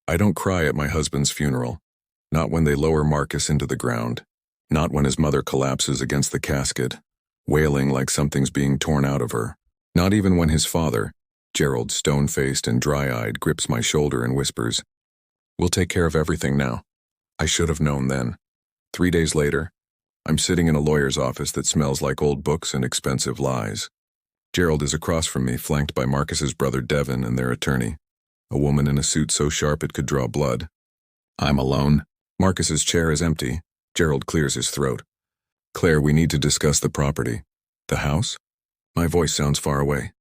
I don't cry at my husband's funeral. Not when they lower Marcus into the ground. Not when his mother collapses against the casket, wailing like something's being torn out of her. Not even when his father, Gerald, stone-faced and dry-eyed, grips my shoulder and whispers, "We'll take care of everything now." I should have known then. 3 days later, I'm sitting in a lawyer's office that smells like old books and expensive lies. Gerald is across from me, flanked by Marcus's brother Devin and their attorney, a woman in a suit so sharp it could draw blood. I'm alone. Marcus's chair is empty. Gerald clears his throat. "Claire, we need to discuss the property." "The house?" My voice sounds far away.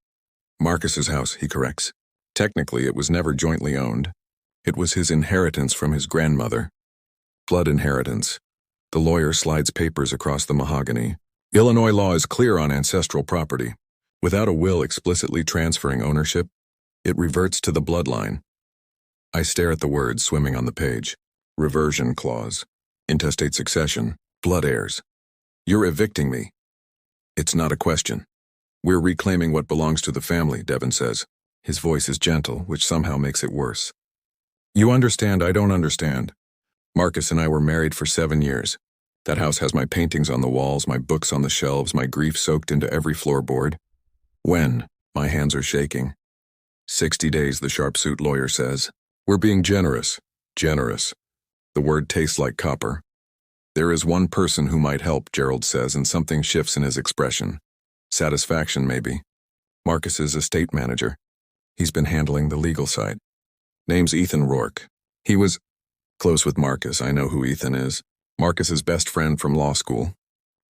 "Marcus's house," he corrects. "Technically, it was never jointly owned. It was his inheritance from his grandmother. Blood inheritance." The lawyer slides papers across the mahogany. "Illinois law is clear on ancestral property. Without a will explicitly transferring ownership, it reverts to the bloodline." I stare at the words swimming on the page. Reversion clause. Intestate succession. Blood heirs. "You're evicting me." "It's not a question. We're reclaiming what belongs to the family," Devin says. His voice is gentle, which somehow makes it worse. "You understand, I don't understand. Marcus and I were married for 7 years. That house has my paintings on the walls, my books on the shelves, my grief soaked into every floorboard. When?" My hands are shaking. 60 days, the sharp-suit lawyer says. "We're being generous. Generous." The word tastes like copper. "There is one person who might help," Gerald says, and something shifts in his expression. Satisfaction, maybe. Marcus's estate manager. He's been handling the legal side. Name's Ethan Rourke. He was close with Marcus. I know who Ethan is. Marcus's best friend from law school.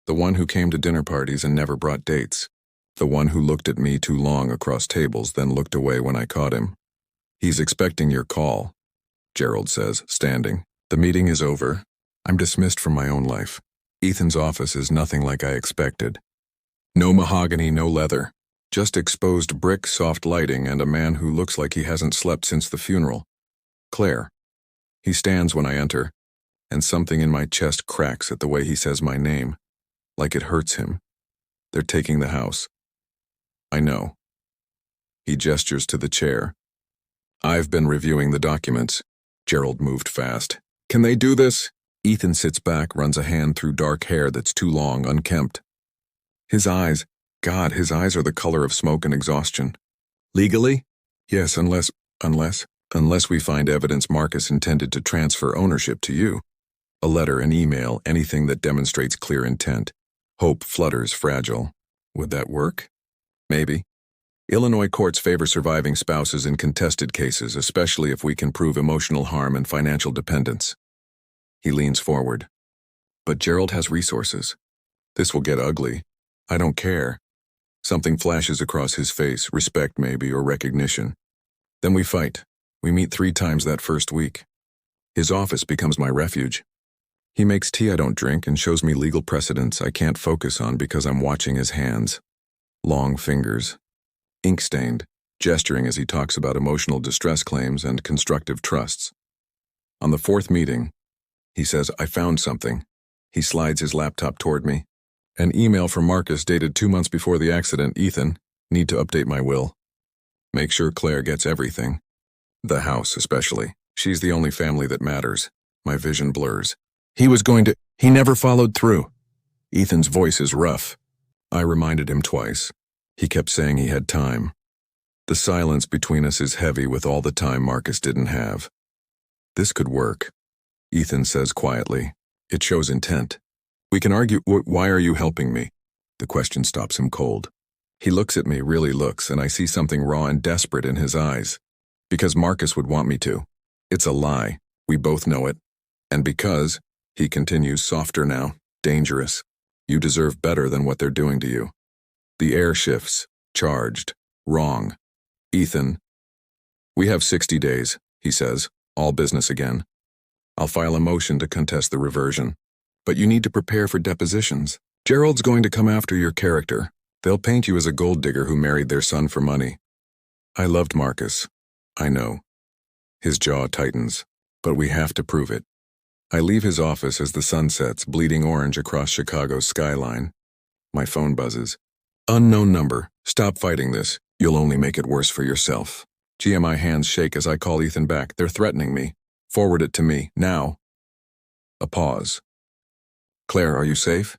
The one who came to dinner parties and never brought dates. The one who looked at me too long across tables, then looked away when I caught him. "He's expecting your call," Gerald says, standing. "The meeting is over. I'm dismissed from my own life. Ethan's office is nothing like I expected. No mahogany, no leather. Just exposed brick, soft lighting, and a man who looks like he hasn't slept since the funeral. Claire." He stands when I enter, and something in my chest cracks at the way he says my name, like it hurts him. "They're taking the house." I know. He gestures to the chair. "I've been reviewing the documents." Gerald moved fast. "Can they do this?" Ethan sits back, runs a hand through dark hair that's too long, unkempt. His eyes are the color of smoke and exhaustion. "Legally?" "Yes, unless we find evidence Marcus intended to transfer ownership to you. A letter, an email, anything that demonstrates clear intent. Hope flutters fragile. Would that work? Maybe. Illinois courts favor surviving spouses in contested cases, especially if we can prove emotional harm and financial dependence." He leans forward. "But Gerald has resources. This will get ugly. I don't care." Something flashes across his face, respect maybe, or recognition. Then we fight. We meet 3 times that first week. His office becomes my refuge. He makes tea I don't drink and shows me legal precedents I can't focus on because I'm watching his hands. Long fingers. Ink-stained, gesturing as he talks about emotional distress claims and constructive trusts. On the 4th meeting, he says, "I found something." He slides his laptop toward me. "An email from Marcus dated 2 months before the accident. Ethan, need to update my will. Make sure Claire gets everything. The house, especially. She's the only family that matters." My vision blurs. He never followed through." Ethan's voice is rough. I reminded him twice. He kept saying he had time. The silence between us is heavy with all the time Marcus didn't have. "This could work," Ethan says quietly. "It shows intent. We can argue, why are you helping me?" The question stops him cold. He looks at me, really looks, and I see something raw and desperate in his eyes. "Because Marcus would want me to. It's a lie. We both know it. And because," he continues, softer now, "dangerous. You deserve better than what they're doing to you." The air shifts. Charged. Wrong. "Ethan, we have 60 days, he says, all business again. "I'll file a motion to contest the reversion. But you need to prepare for depositions. Gerald's going to come after your character. They'll paint you as a gold digger who married their son for money." I loved Marcus. I know. His jaw tightens. But we have to prove it. I leave his office as the sun sets, bleeding orange across Chicago's skyline. My phone buzzes. "Unknown number. Stop fighting this. You'll only make it worse for yourself." GMI hands shake as I call Ethan back. They're threatening me. Forward it to me, now. A pause. Claire, are you safe?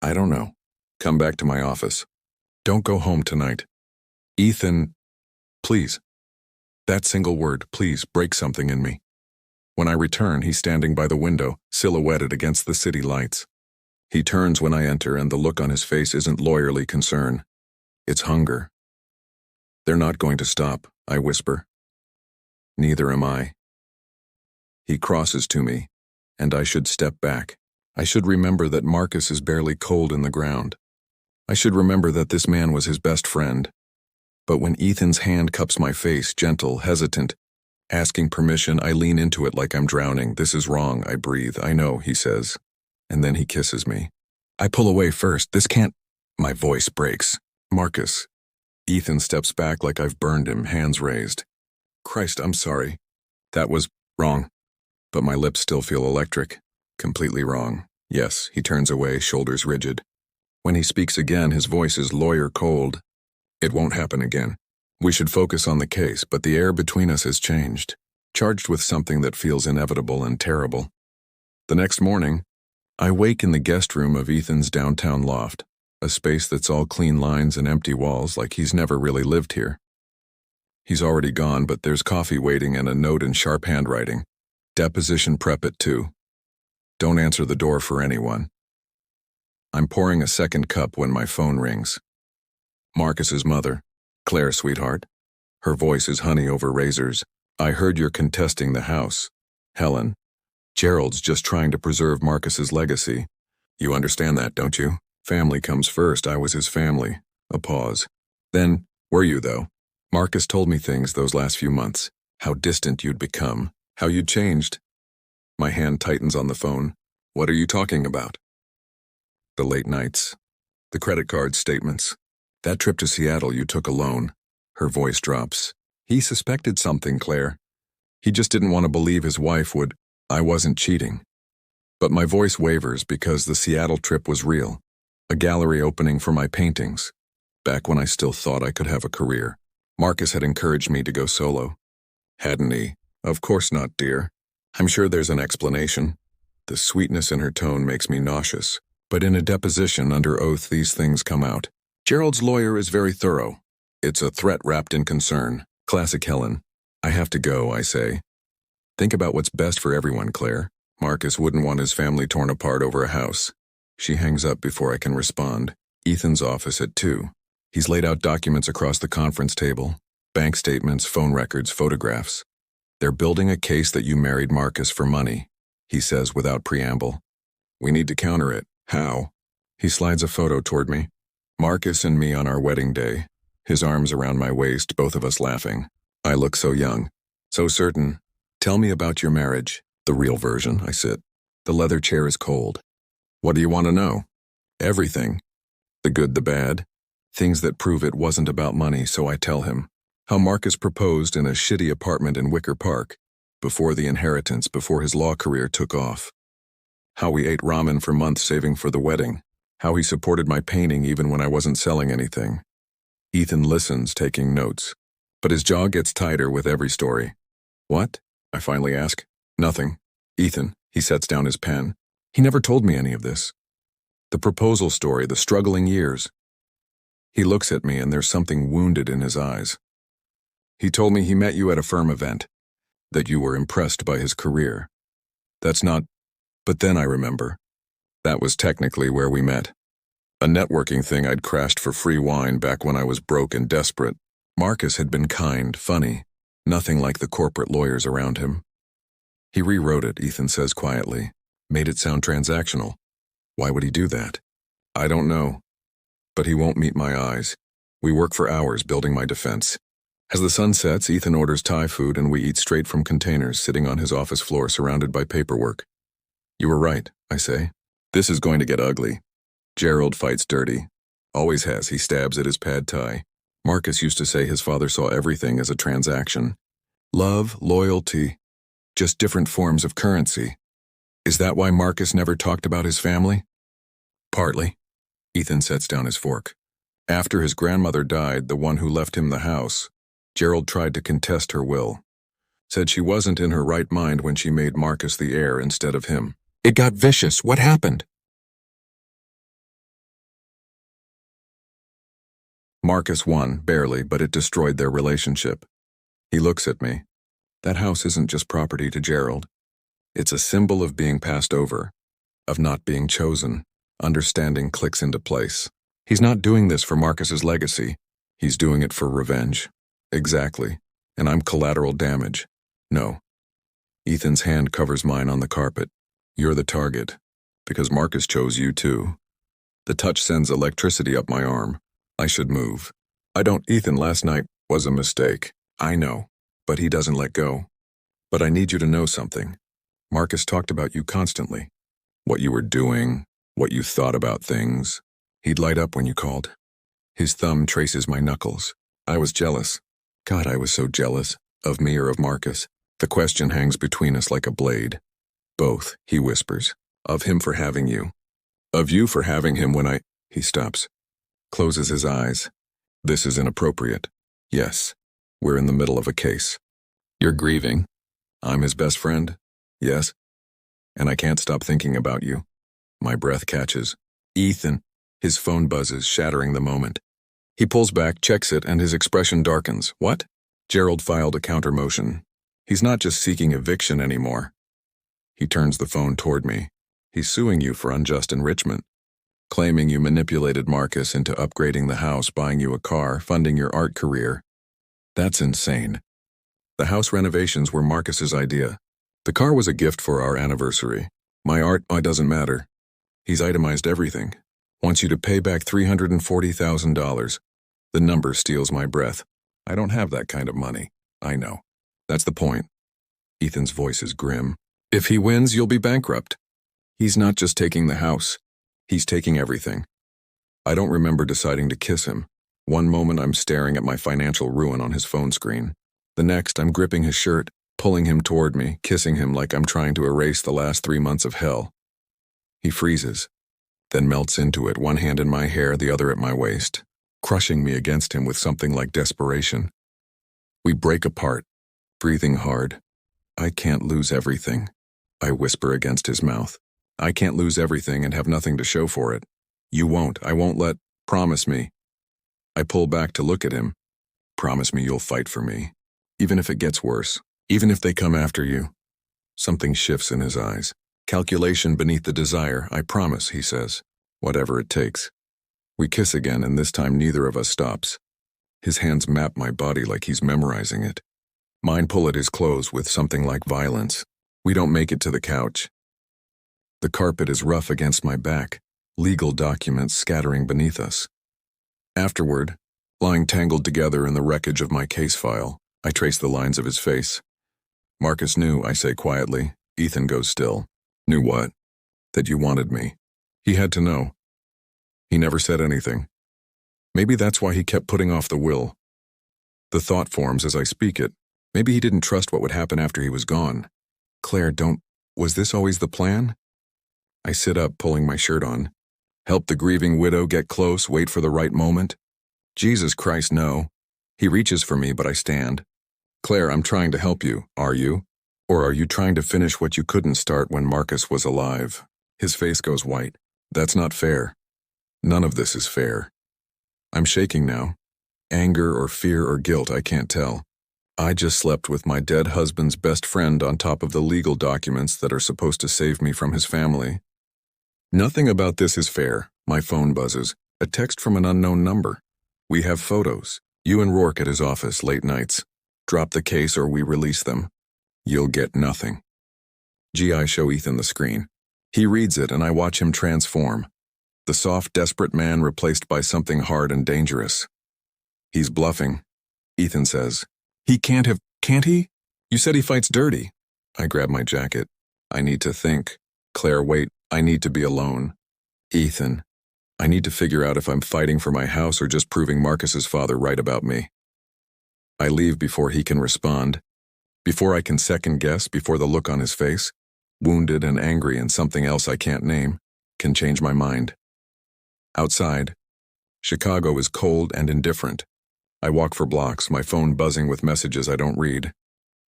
I don't know. Come back to my office. Don't go home tonight. Ethan, please. That single word, please, breaks something in me. When I return, he's standing by the window, silhouetted against the city lights. He turns when I enter, and the look on his face isn't lawyerly concern. It's hunger. They're not going to stop, I whisper. Neither am I. He crosses to me, and I should step back. I should remember that Marcus is barely cold in the ground. I should remember that this man was his best friend. But when Ethan's hand cups my face, gentle, hesitant, asking permission, I lean into it like I'm drowning. This is wrong, I breathe. I know, he says. And then he kisses me. I pull away first. This can't... My voice breaks. Marcus. Ethan steps back like I've burned him, hands raised. Christ, I'm sorry. That was wrong. But my lips still feel electric. Completely wrong. Yes, he turns away, shoulders rigid. When he speaks again, his voice is lawyer cold. It won't happen again. We should focus on the case, but the air between us has changed, charged with something that feels inevitable and terrible. The next morning, I wake in the guest room of Ethan's downtown loft, a space that's all clean lines and empty walls like he's never really lived here. He's already gone, but there's coffee waiting and a note in sharp handwriting. Deposition prep at 2. Don't answer the door for anyone. I'm pouring a second cup when my phone rings. Marcus's mother. Claire, sweetheart. Her voice is honey over razors. I heard you're contesting the house. Helen. Gerald's just trying to preserve Marcus's legacy. You understand that, don't you? Family comes first. I was his family. A pause. Then, were you, though? Marcus told me things those last few months. How distant you'd become. How you'd changed. My hand tightens on the phone. What are you talking about? The late nights. The credit card statements. That trip to Seattle you took alone. Her voice drops. He suspected something, Claire. He just didn't want to believe his wife would. I wasn't cheating. But my voice wavers because the Seattle trip was real. A gallery opening for my paintings. Back when I still thought I could have a career. Marcus had encouraged me to go solo. Hadn't he? Of course not, dear. I'm sure there's an explanation. The sweetness in her tone makes me nauseous. But in a deposition under oath, these things come out. Gerald's lawyer is very thorough. It's a threat wrapped in concern. Classic Helen. I have to go, I say. Think about what's best for everyone, Claire. Marcus wouldn't want his family torn apart over a house. She hangs up before I can respond. Ethan's office at 2. He's laid out documents across the conference table. Bank statements, phone records, photographs. They're building a case that you married Marcus for money, he says without preamble. We need to counter it. How? He slides a photo toward me. Marcus and me on our wedding day. His arms around my waist, both of us laughing. I look so young, so certain. Tell me about your marriage. The real version, I sit. The leather chair is cold. What do you want to know? Everything. The good, the bad. Things that prove it wasn't about money, so I tell him. How Marcus proposed in a shitty apartment in Wicker Park, before the inheritance, before his law career took off. How we ate ramen for months saving for the wedding. How he supported my painting even when I wasn't selling anything. Ethan listens, taking notes. But his jaw gets tighter with every story. What? I finally ask. Nothing. Ethan, he sets down his pen. He never told me any of this. The proposal story, the struggling years. He looks at me and there's something wounded in his eyes. He told me he met you at a firm event, that you were impressed by his career. That's not... But then I remember. That was technically where we met. A networking thing I'd crashed for free wine back when I was broke and desperate. Marcus had been kind, funny, nothing like the corporate lawyers around him. He rewrote it, Ethan says quietly, made it sound transactional. Why would he do that? I don't know. But he won't meet my eyes. We work for hours building my defense. As the sun sets, Ethan orders Thai food and we eat straight from containers sitting on his office floor surrounded by paperwork. You were right, I say. This is going to get ugly. Gerald fights dirty. Always has. He stabs at his pad thai. Marcus used to say his father saw everything as a transaction. Love, loyalty, just different forms of currency. Is that why Marcus never talked about his family? Partly. Ethan sets down his fork. After his grandmother died, the one who left him the house, Gerald tried to contest her will. Said she wasn't in her right mind when she made Marcus the heir instead of him. It got vicious. What happened? Marcus won, barely, but it destroyed their relationship. He looks at me. That house isn't just property to Gerald. It's a symbol of being passed over, of not being chosen. Understanding clicks into place. He's not doing this for Marcus's legacy. He's doing it for revenge. Exactly. And I'm collateral damage. No. Ethan's hand covers mine on the carpet. You're the target. Because Marcus chose you too. The touch sends electricity up my arm. I should move. Ethan, last night was a mistake. I know. But he doesn't let go. But I need you to know something. Marcus talked about you constantly. What you were doing, what you thought about things. He'd light up when you called. His thumb traces my knuckles. I was jealous. God, I was so jealous. Of me or of Marcus. The question hangs between us like a blade. Both, he whispers. Of him for having you. Of you for having him when He stops. Closes his eyes. This is inappropriate. Yes. We're in the middle of a case. You're grieving. I'm his best friend. Yes. And I can't stop thinking about you. My breath catches. Ethan. His phone buzzes, shattering the moment. He pulls back, checks it, and his expression darkens. What? Gerald filed a counter motion. He's not just seeking eviction anymore. He turns the phone toward me. He's suing you for unjust enrichment. Claiming you manipulated Marcus into upgrading the house, buying you a car, funding your art career. That's insane. The house renovations were Marcus's idea. The car was a gift for our anniversary. My art, doesn't matter. He's itemized everything. Wants you to pay back $340,000. The number steals my breath. I don't have that kind of money. I know. That's the point. Ethan's voice is grim. If he wins, you'll be bankrupt. He's not just taking the house. He's taking everything. I don't remember deciding to kiss him. One moment I'm staring at my financial ruin on his phone screen. The next I'm gripping his shirt, pulling him toward me, kissing him like I'm trying to erase the last 3 months of hell. He freezes, then melts into it, one hand in my hair, the other at my waist, crushing me against him with something like desperation. We break apart, breathing hard. I can't lose everything, I whisper against his mouth. I can't lose everything and have nothing to show for it. You won't. I won't let. Promise me. I pull back to look at him. Promise me you'll fight for me. Even if it gets worse. Even if they come after you. Something shifts in his eyes. Calculation beneath the desire. I promise, he says. Whatever it takes. We kiss again, and this time neither of us stops. His hands map my body like he's memorizing it. Mine pull at his clothes with something like violence. We don't make it to the couch. The carpet is rough against my back, legal documents scattering beneath us. Afterward, lying tangled together in the wreckage of my case file, I trace the lines of his face. Marcus knew, I say quietly. Ethan goes still. Knew what? That you wanted me. He had to know. He never said anything. Maybe that's why he kept putting off the will. The thought forms as I speak it. Maybe he didn't trust what would happen after he was gone. Claire, was this always the plan? I sit up, pulling my shirt on. Help the grieving widow get close, wait for the right moment? Jesus Christ, no. He reaches for me, but I stand. Claire, I'm trying to help you, are you? Or are you trying to finish what you couldn't start when Marcus was alive? His face goes white. That's not fair. None of this is fair. I'm shaking now. Anger or fear or guilt, I can't tell. I just slept with my dead husband's best friend on top of the legal documents that are supposed to save me from his family. Nothing about this is fair. My phone buzzes. A text from an unknown number. We have photos. You and Rourke at his office, late nights. Drop the case or we release them. You'll get nothing. I show Ethan the screen. He reads it and I watch him transform. The soft, desperate man replaced by something hard and dangerous. He's bluffing. Ethan says, can't he? You said he fights dirty. I grab my jacket. I need to think. Claire, wait. I need to be alone. Ethan, I need to figure out if I'm fighting for my house or just proving Marcus's father right about me. I leave before he can respond, before I can second guess, before the look on his face, wounded and angry and something else I can't name, can change my mind. Outside, Chicago is cold and indifferent. I walk for blocks, my phone buzzing with messages I don't read.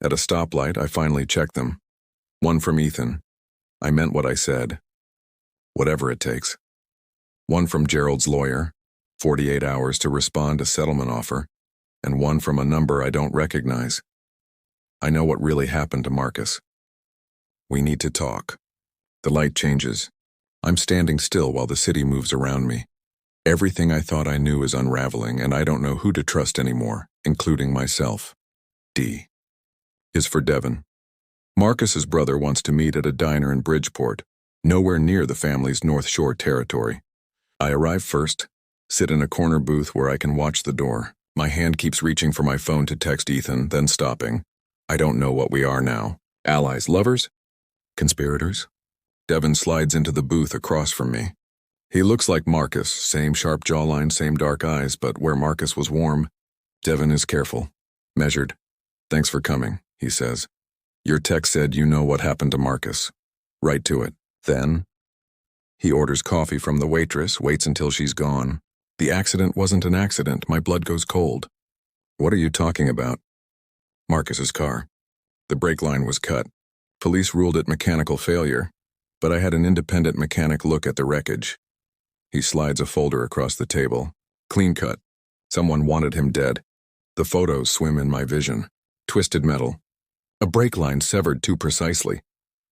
At a stoplight, I finally check them. One from Ethan. I meant what I said. Whatever it takes. One from Gerald's lawyer. 48 hours to respond to settlement offer. And one from a number I don't recognize. I know what really happened to Marcus. We need to talk. The light changes. I'm standing still while the city moves around me. Everything I thought I knew is unraveling, and I don't know who to trust anymore, including myself. D is for Devon. Marcus's brother wants to meet at a diner in Bridgeport, nowhere near the family's North Shore territory. I arrive first, sit in a corner booth where I can watch the door. My hand keeps reaching for my phone to text Ethan, then stopping. I don't know what we are now. Allies, lovers? Conspirators? Devon slides into the booth across from me. He looks like Marcus, same sharp jawline, same dark eyes, but where Marcus was warm, Devon is careful, measured. Thanks for coming, he says. Your text said you know what happened to Marcus. Right to it. Then? He orders coffee from the waitress, waits until she's gone. The accident wasn't an accident. My blood goes cold. What are you talking about? Marcus's car. The brake line was cut. Police ruled it mechanical failure, but I had an independent mechanic look at the wreckage. He slides a folder across the table. Clean cut. Someone wanted him dead. The photos swim in my vision. Twisted metal. A brake line severed too precisely.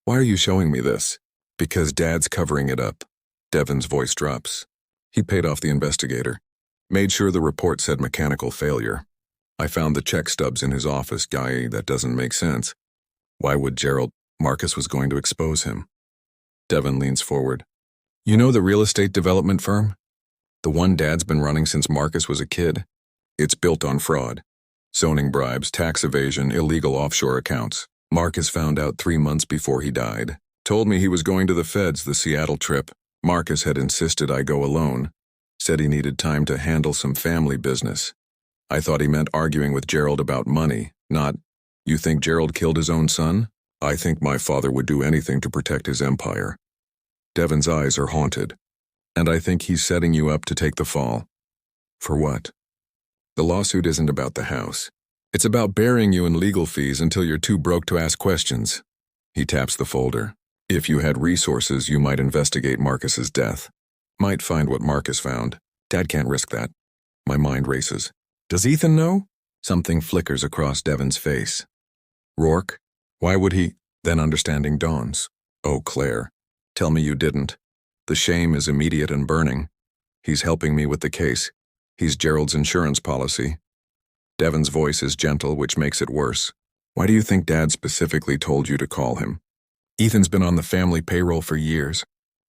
Why are you showing me this? Because Dad's covering it up. Devon's voice drops. He paid off the investigator. Made sure the report said mechanical failure. I found the check stubs in his office. Guy, that doesn't make sense. Why would Gerald? Marcus was going to expose him. Devon leans forward. You know the real estate development firm? The one Dad's been running since Marcus was a kid? It's built on fraud. Zoning bribes, tax evasion, illegal offshore accounts. Marcus found out 3 months before he died. Told me he was going to the feds, the Seattle trip. Marcus had insisted I go alone. Said he needed time to handle some family business. I thought he meant arguing with Gerald about money, not, you think Gerald killed his own son? I think my father would do anything to protect his empire. Devon's eyes are haunted. And I think he's setting you up to take the fall. For what? The lawsuit isn't about the house. It's about burying you in legal fees until you're too broke to ask questions. He taps the folder. If you had resources, you might investigate Marcus's death. Might find what Marcus found. Dad can't risk that. My mind races. Does Ethan know? Something flickers across Devon's face. Rourke? Why would he? Then understanding dawns. Oh, Claire. Tell me you didn't. The shame is immediate and burning. He's helping me with the case. He's Gerald's insurance policy. Devon's voice is gentle, which makes it worse. Why do you think Dad specifically told you to call him? Ethan's been on the family payroll for years.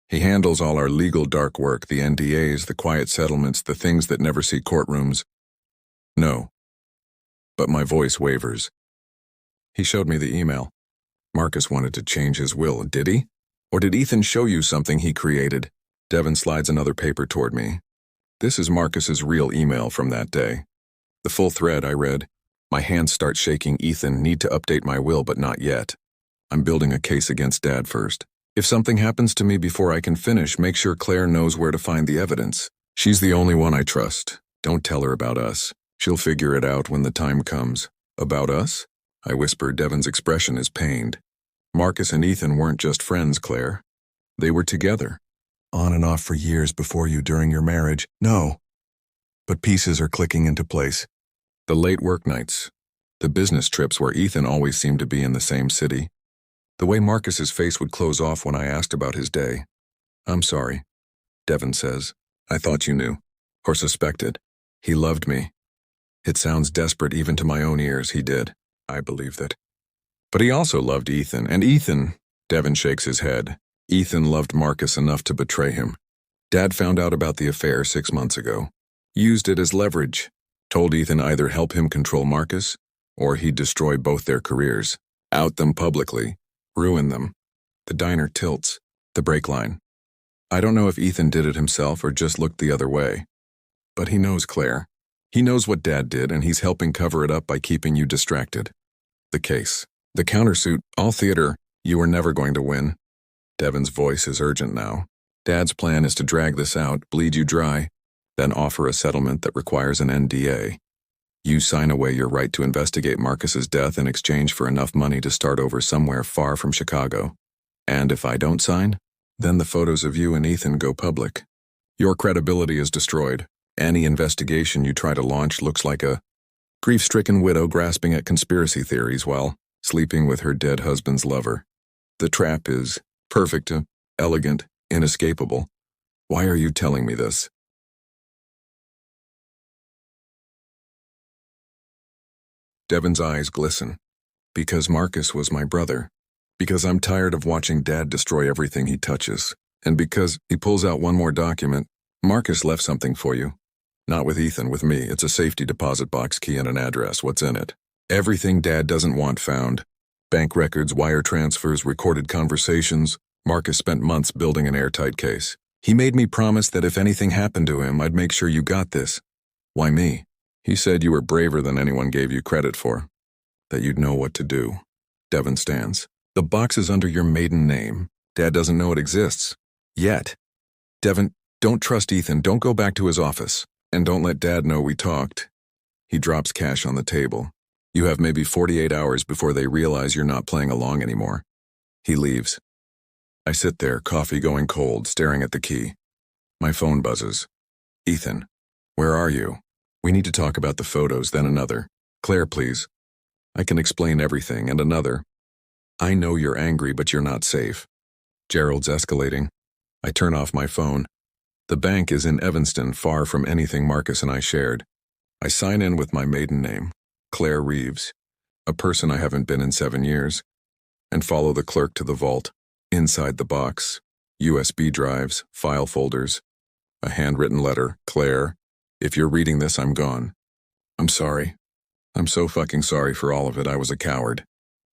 He handles all our legal dark work, the NDAs, the quiet settlements, the things that never see courtrooms. No. But my voice wavers. He showed me the email. Marcus wanted to change his will, did he? Or did Ethan show you something he created? Devon slides another paper toward me. This is Marcus's real email from that day. The full thread I read. My hands start shaking. Ethan, need to update my will, but not yet. I'm building a case against Dad first. If something happens to me before I can finish, make sure Claire knows where to find the evidence. She's the only one I trust. Don't tell her about us. She'll figure it out when the time comes. About us? I whisper. Devon's expression is pained. Marcus and Ethan weren't just friends, Claire. They were together. On and off for years before you, during your marriage. No. But pieces are clicking into place. The late work nights. The business trips where Ethan always seemed to be in the same city. The way Marcus's face would close off when I asked about his day. I'm sorry, Devon says. I thought you knew. Or suspected. He loved me. It sounds desperate even to my own ears. He did. I believed it. But he also loved Ethan, and Ethan, Devon shakes his head. Ethan loved Marcus enough to betray him. Dad found out about the affair 6 months ago. Used it as leverage. Told Ethan either help him control Marcus, or he'd destroy both their careers. Out them publicly. Ruin them. The diner tilts. The brake line. I don't know if Ethan did it himself or just looked the other way. But he knows, Claire. He knows what Dad did, and he's helping cover it up by keeping you distracted. The case. The countersuit, all theater, you were never going to win. Devon's voice is urgent now. Dad's plan is to drag this out, bleed you dry, then offer a settlement that requires an NDA. You sign away your right to investigate Marcus's death in exchange for enough money to start over somewhere far from Chicago. And if I don't sign, then the photos of you and Ethan go public. Your credibility is destroyed. Any investigation you try to launch looks like a grief-stricken widow grasping at conspiracy theories while sleeping with her dead husband's lover. The trap is perfect, elegant, inescapable. Why are you telling me this? Devon's eyes glisten. Because Marcus was my brother. Because I'm tired of watching Dad destroy everything he touches. And because he pulls out one more document. Marcus left something for you. Not with Ethan, with me. It's a safety deposit box key and an address. What's in it? Everything Dad doesn't want found. Bank records, wire transfers, recorded conversations. Marcus spent months building an airtight case. He made me promise that if anything happened to him, I'd make sure you got this. Why me? He said you were braver than anyone gave you credit for. That you'd know what to do. Devon stands. The box is under your maiden name. Dad doesn't know it exists. Yet. Devon, don't trust Ethan. Don't go back to his office. And don't let Dad know we talked. He drops cash on the table. You have maybe 48 hours before they realize you're not playing along anymore. He leaves. I sit there, coffee going cold, staring at the key. My phone buzzes. Ethan, where are you? We need to talk about the photos, then another. Claire, please. I can explain everything, and another. I know you're angry, but you're not safe. Gerald's escalating. I turn off my phone. The bank is in Evanston, far from anything Marcus and I shared. I sign in with my maiden name, Claire Reeves, a person I haven't been in 7 years, and follow the clerk to the vault. Inside the box, USB drives, file folders, a handwritten letter. Claire, if you're reading this, I'm gone. I'm sorry. I'm so fucking sorry for all of it. I was a coward.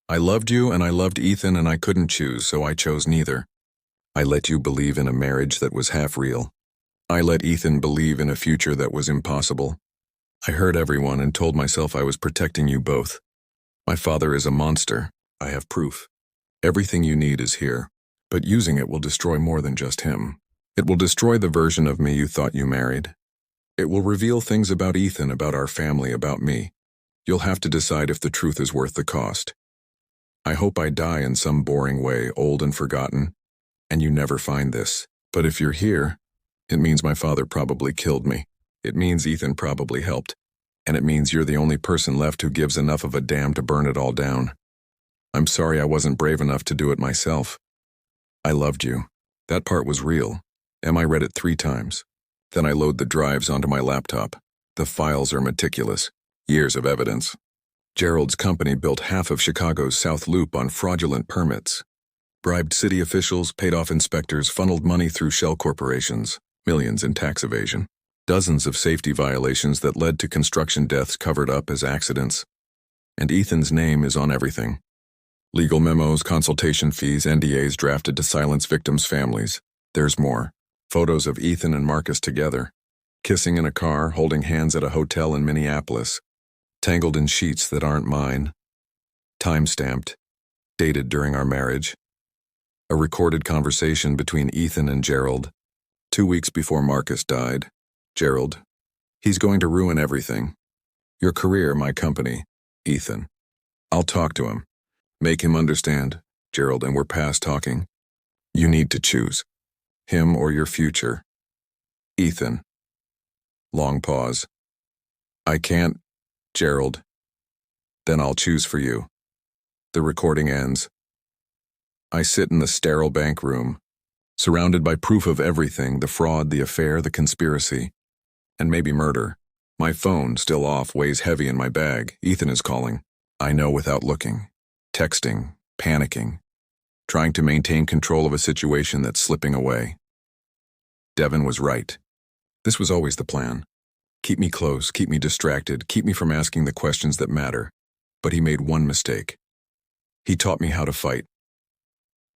I loved you and I loved Ethan and I couldn't choose, so I chose neither. I let you believe in a marriage that was half real. I let Ethan believe in a future that was impossible. I hurt everyone and told myself I was protecting you both. My father is a monster. I have proof. Everything you need is here, but using it will destroy more than just him. It will destroy the version of me you thought you married. It will reveal things about Ethan, about our family, about me. You'll have to decide if the truth is worth the cost. I hope I die in some boring way, old and forgotten, and you never find this. But if you're here, it means my father probably killed me. It means Ethan probably helped. And it means you're the only person left who gives enough of a damn to burn it all down. I'm sorry I wasn't brave enough to do it myself. I loved you. That part was real. I read it 3 times. Then I load the drives onto my laptop. The files are meticulous. Years of evidence. Gerald's company built half of Chicago's South Loop on fraudulent permits. Bribed city officials, paid off inspectors, funneled money through shell corporations. Millions in tax evasion. Dozens of safety violations that led to construction deaths covered up as accidents. And Ethan's name is on everything. Legal memos, consultation fees, NDAs drafted to silence victims' families. There's more. Photos of Ethan and Marcus together. Kissing in a car, holding hands at a hotel in Minneapolis. Tangled in sheets that aren't mine. Time-stamped. Dated during our marriage. A recorded conversation between Ethan and Gerald. 2 weeks before Marcus died. Gerald. He's going to ruin everything. Your career, my company. Ethan. I'll talk to him. Make him understand, Gerald, and we're past talking. You need to choose. Him or your future. Ethan. Long pause. I can't, Gerald. Then I'll choose for you. The recording ends. I sit in the sterile bank room, surrounded by proof of everything, the fraud, the affair, the conspiracy, and maybe murder. My phone, still off, weighs heavy in my bag. Ethan is calling. I know without looking. Texting, panicking, trying to maintain control of a situation that's slipping away. Devon was right. This was always the plan. Keep me close, keep me distracted, keep me from asking the questions that matter. But he made one mistake. He taught me how to fight.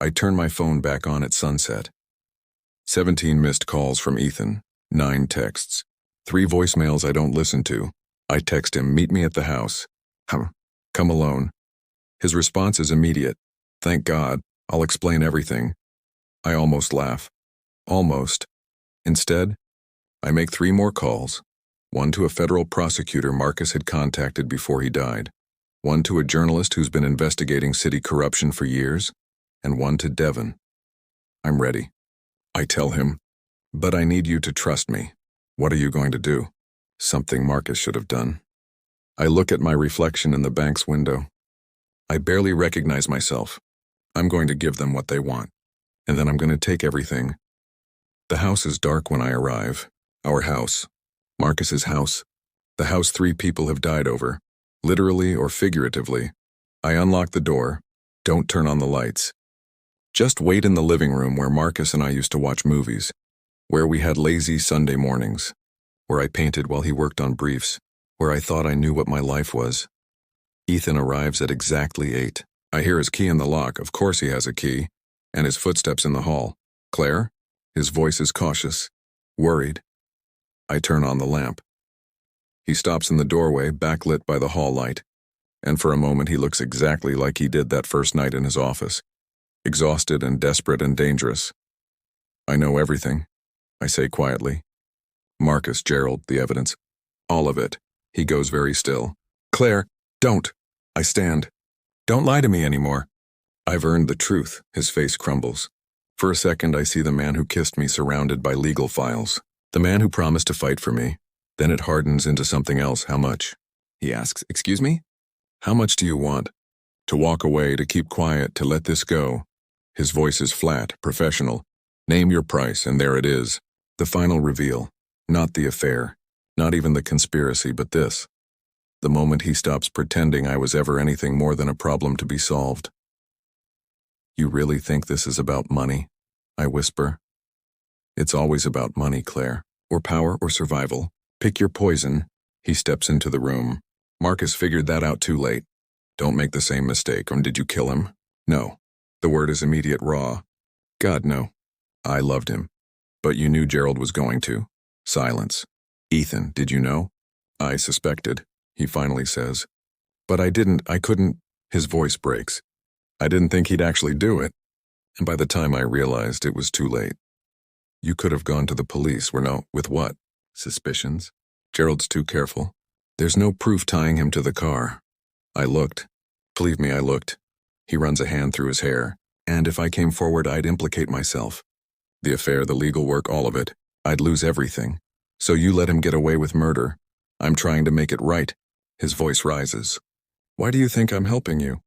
I turned my phone back on at sunset. 17 missed calls from Ethan, 9 texts, 3 voicemails I don't listen to. I text him, meet me at the house. Come alone. His response is immediate. Thank God, I'll explain everything. I almost laugh. Almost. Instead, I make 3 more calls. One to a federal prosecutor Marcus had contacted before he died, one to a journalist who's been investigating city corruption for years, and one to Devon. I'm ready. I tell him, but I need you to trust me. What are you going to do? Something Marcus should have done. I look at my reflection in the bank's window. I barely recognize myself. I'm going to give them what they want, and then I'm going to take everything. The house is dark when I arrive. Our house. Marcus's house. The house 3 people have died over, literally or figuratively. I unlock the door. Don't turn on the lights. Just wait in the living room where Marcus and I used to watch movies, where we had lazy Sunday mornings, where I painted while he worked on briefs, where I thought I knew what my life was. Ethan arrives at exactly 8. I hear his key in the lock. Of course he has a key. And his footsteps in the hall. Claire? His voice is cautious, worried. I turn on the lamp. He stops in the doorway, backlit by the hall light, and for a moment he looks exactly like he did that first night in his office, exhausted and desperate and dangerous. I know everything, I say quietly. Marcus, Gerald, the evidence. All of it. He goes very still. Claire, don't. I stand. Don't lie to me anymore. I've earned the truth. His face crumbles. For a second, I see the man who kissed me surrounded by legal files. The man who promised to fight for me. Then it hardens into something else. How much? He asks. Excuse me? How much do you want? To walk away, to keep quiet, to let this go. His voice is flat, professional. Name your price, and there it is. The final reveal. Not the affair. Not even the conspiracy, but this. The moment he stops pretending I was ever anything more than a problem to be solved. You really think this is about money? I whisper. It's always about money, Claire. Or power or survival. Pick your poison. He steps into the room. Marcus figured that out too late. Don't make the same mistake. Or did you kill him? No. The word is immediate raw. God, no. I loved him. But you knew Gerald was going to. Silence. Ethan, did you know? I suspected, he finally says. But I couldn't. His voice breaks. I didn't think he'd actually do it. And by the time I realized, it was too late. You could have gone to the police. With what? Suspicions? Gerald's too careful. There's no proof tying him to the car. I looked. Believe me, I looked. He runs a hand through his hair. And if I came forward, I'd implicate myself. The affair, the legal work, all of it. I'd lose everything. So you let him get away with murder. I'm trying to make it right. His voice rises. Why do you think I'm helping you?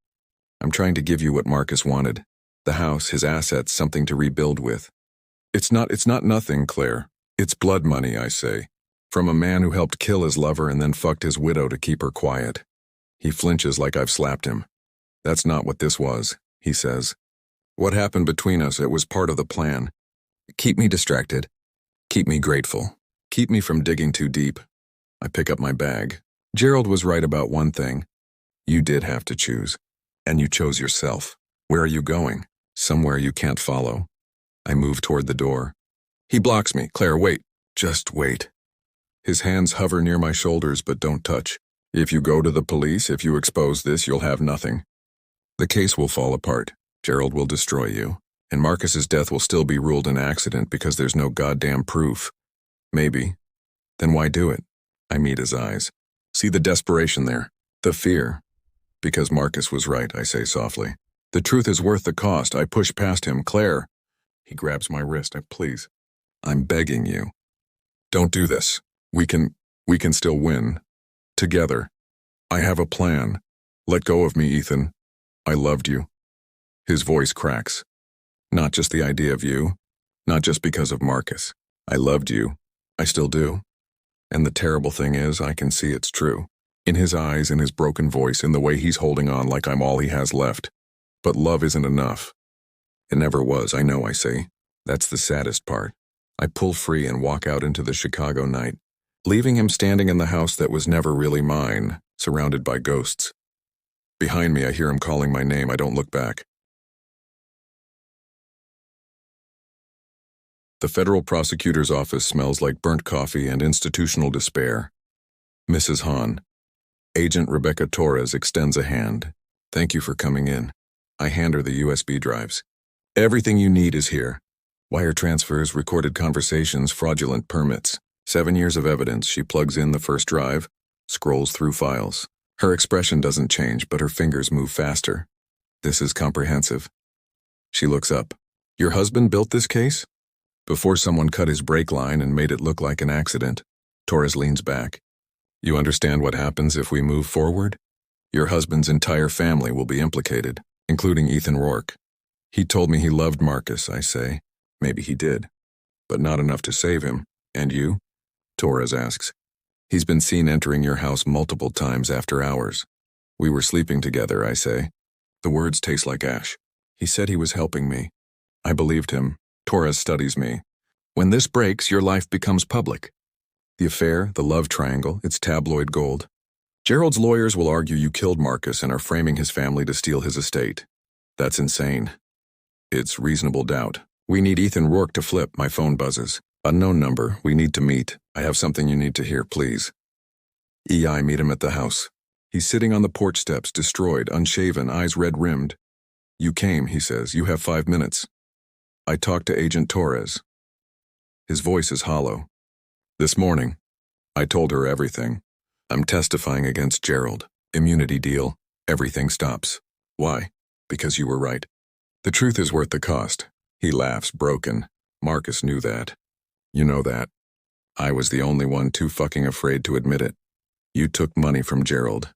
I'm trying to give you what Marcus wanted. The house, his assets, something to rebuild with. It's not nothing, Claire. It's blood money, I say. From a man who helped kill his lover and then fucked his widow to keep her quiet. He flinches like I've slapped him. That's not what this was, he says. What happened between us, it was part of the plan. Keep me distracted. Keep me grateful. Keep me from digging too deep. I pick up my bag. Gerald was right about one thing. You did have to choose. And you chose yourself. Where are you going? Somewhere you can't follow. I move toward the door. He blocks me. Claire, wait. Just wait. His hands hover near my shoulders but don't touch. If you go to the police, if you expose this, you'll have nothing. The case will fall apart. Gerald will destroy you. And Marcus's death will still be ruled an accident because there's no goddamn proof. Maybe. Then why do it? I meet his eyes. See the desperation there. The fear. Because Marcus was right, I say softly. The truth is worth the cost. I push past him. Claire. He grabs my wrist. Please. I'm begging you. Don't do this. We can still win. Together. I have a plan. Let go of me, Ethan. I loved you. His voice cracks. Not just the idea of you. Not just because of Marcus. I loved you. I still do. And the terrible thing is, I can see it's true. In his eyes, in his broken voice, in the way he's holding on like I'm all he has left. But love isn't enough. It never was, I know, I say. That's the saddest part. I pull free and walk out into the Chicago night, leaving him standing in the house that was never really mine, surrounded by ghosts. Behind me, I hear him calling my name. I don't look back. The federal prosecutor's office smells like burnt coffee and institutional despair. Mrs. Hahn. Agent Rebecca Torres extends a hand. Thank you for coming in. I hand her the USB drives. Everything you need is here. Wire transfers, recorded conversations, fraudulent permits. 7 years of evidence. She plugs in the first drive, scrolls through files. Her expression doesn't change, but her fingers move faster. This is comprehensive. She looks up. Your husband built this case? Before someone cut his brake line and made it look like an accident, Torres leans back. You understand what happens if we move forward? Your husband's entire family will be implicated, including Ethan Rourke. He told me he loved Marcus, I say. Maybe he did. But not enough to save him. And you? Torres asks. He's been seen entering your house multiple times after hours. We were sleeping together, I say. The words taste like ash. He said he was helping me. I believed him. Torres studies me. When this breaks, your life becomes public. The affair, the love triangle, it's tabloid gold. Gerald's lawyers will argue you killed Marcus and are framing his family to steal his estate. That's insane. It's reasonable doubt. We need Ethan Rourke to flip. My phone buzzes. Unknown number. We need to meet. I have something you need to hear, please. EI, meet him at the house. He's sitting on the porch steps, destroyed, unshaven, eyes red-rimmed. You came, he says. You have 5 minutes. I talked to Agent Torres. His voice is hollow. This morning, I told her everything. I'm testifying against Gerald. Immunity deal. Everything stops. Why? Because you were right. The truth is worth the cost. He laughs, broken. Marcus knew that. You know that. I was the only one too fucking afraid to admit it. You took money from Gerald.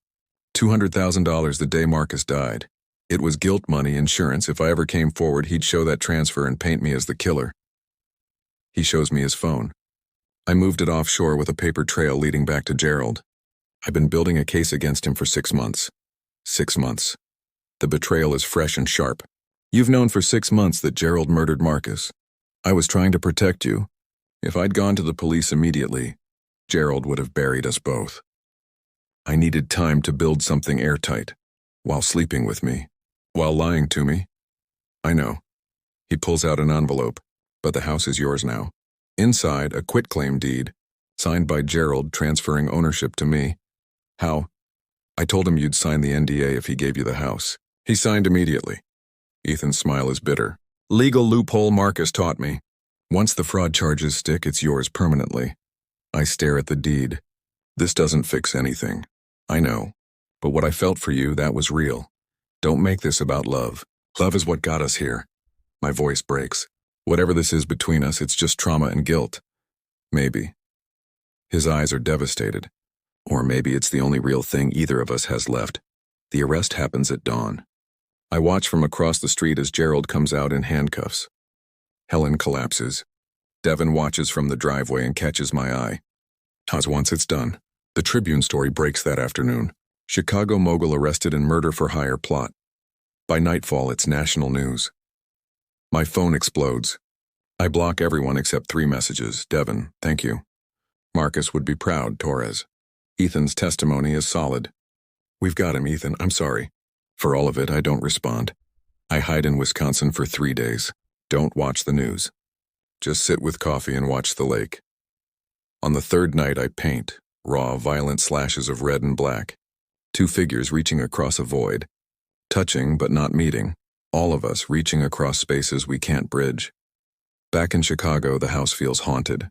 $200,000 the day Marcus died. It was guilt money, insurance. If I ever came forward, he'd show that transfer and paint me as the killer. He shows me his phone. I moved it offshore with a paper trail leading back to Gerald. I've been building a case against him for 6 months. 6 months. The betrayal is fresh and sharp. You've known for 6 months that Gerald murdered Marcus. I was trying to protect you. If I'd gone to the police immediately, Gerald would have buried us both. I needed time to build something airtight, while sleeping with me, while lying to me. I know. He pulls out an envelope, but the house is yours now. Inside, a quitclaim deed, signed by Gerald transferring ownership to me. How? I told him you'd sign the NDA if he gave you the house. He signed immediately. Ethan's smile is bitter. Legal loophole Marcus taught me. Once the fraud charges stick, it's yours permanently. I stare at the deed. This doesn't fix anything. I know. But what I felt for you, that was real. Don't make this about love. Love is what got us here. My voice breaks. Whatever this is between us, it's just trauma and guilt. Maybe. His eyes are devastated. Or maybe it's the only real thing either of us has left. The arrest happens at dawn. I watch from across the street as Gerald comes out in handcuffs. Helen collapses. Devin watches from the driveway and catches my eye. As once it's done, the Tribune story breaks that afternoon. Chicago mogul arrested in murder-for-hire plot. By nightfall, it's national news. My phone explodes. I block everyone except 3 messages. Devin, thank you. Marcus would be proud, Torres. Ethan's testimony is solid. We've got him, Ethan. I'm sorry. For all of it, I don't respond. I hide in Wisconsin for 3 days. Don't watch the news. Just sit with coffee and watch the lake. On the 3rd night, I paint, raw, violent slashes of red and black. 2 figures reaching across a void. Touching but not meeting. All of us reaching across spaces we can't bridge. Back in Chicago, the house feels haunted.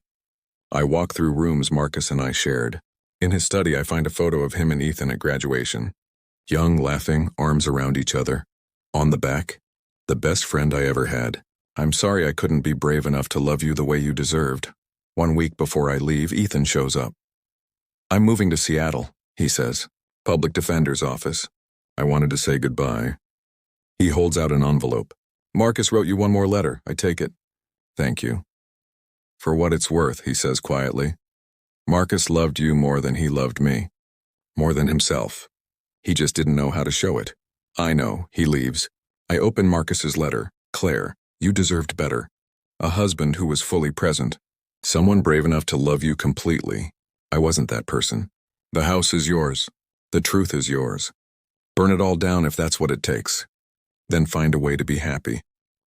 I walk through rooms Marcus and I shared. In his study, I find a photo of him and Ethan at graduation. Young, laughing, arms around each other. On the back, the best friend I ever had. I'm sorry I couldn't be brave enough to love you the way you deserved. 1 week before I leave, Ethan shows up. I'm moving to Seattle, he says. Public defender's office. I wanted to say goodbye. He holds out an envelope. Marcus wrote you 1 more letter. I take it. Thank you. For what it's worth, he says quietly. Marcus loved you more than he loved me. More than himself. He just didn't know how to show it. I know. He leaves. I open Marcus's letter. Claire, you deserved better. A husband who was fully present. Someone brave enough to love you completely. I wasn't that person. The house is yours. The truth is yours. Burn it all down if that's what it takes. Then find a way to be happy.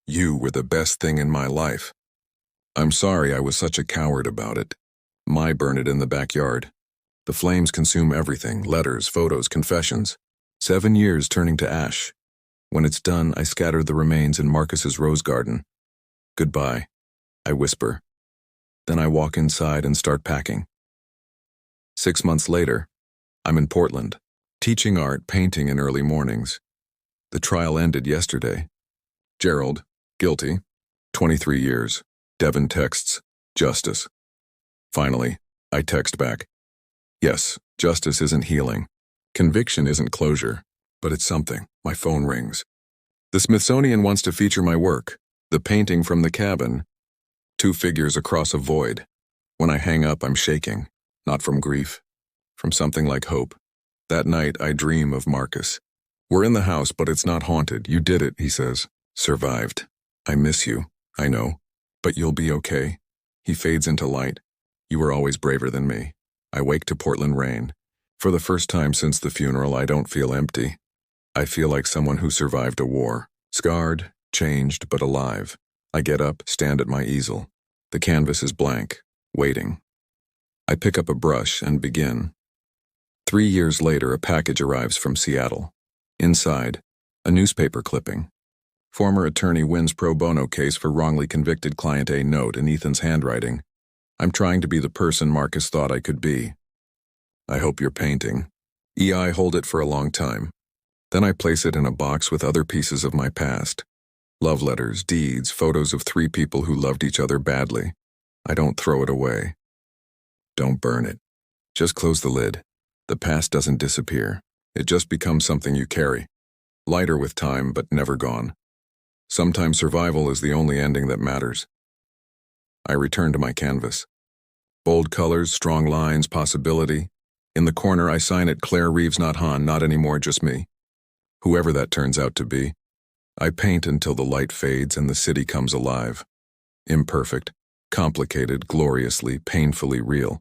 You were the best thing in my life. I'm sorry I was such a coward about it. Burn it in the backyard. The flames consume everything, letters, photos, confessions. 7 years turning to ash. When it's done, I scatter the remains in Marcus's rose garden. Goodbye, I whisper. Then I walk inside and start packing. 6 months later, I'm in Portland, teaching art, painting in early mornings. The trial ended yesterday. Gerald, guilty, 23 years. Devin texts, justice. Finally, I text back. Yes, justice isn't healing. Conviction isn't closure, but it's something. My phone rings. The Smithsonian wants to feature my work, the painting from the cabin. 2 figures across a void. When I hang up, I'm shaking, not from grief, from something like hope. That night, I dream of Marcus. We're in the house, but it's not haunted. You did it, he says. Survived. I miss you, I know, but you'll be okay. He fades into light. You were always braver than me. I wake to Portland rain. For the first time since the funeral, I don't feel empty. I feel like someone who survived a war. Scarred, changed, but alive. I get up, stand at my easel. The canvas is blank, waiting. I pick up a brush and begin. 3 years later, a package arrives from Seattle. Inside, a newspaper clipping. Former attorney wins pro bono case for wrongly convicted client A. Note in Ethan's handwriting. I'm trying to be the person Marcus thought I could be. I hope you're painting. I hold it for a long time. Then I place it in a box with other pieces of my past. Love letters, deeds, photos of 3 people who loved each other badly. I don't throw it away. Don't burn it. Just close the lid. The past doesn't disappear. It just becomes something you carry. Lighter with time, but never gone. Sometimes survival is the only ending that matters. I return to my canvas. Bold colors, strong lines, possibility. In the corner, I sign it Claire Reeves, not Han, not anymore, just me. Whoever that turns out to be. I paint until the light fades and the city comes alive. Imperfect, complicated, gloriously, painfully real.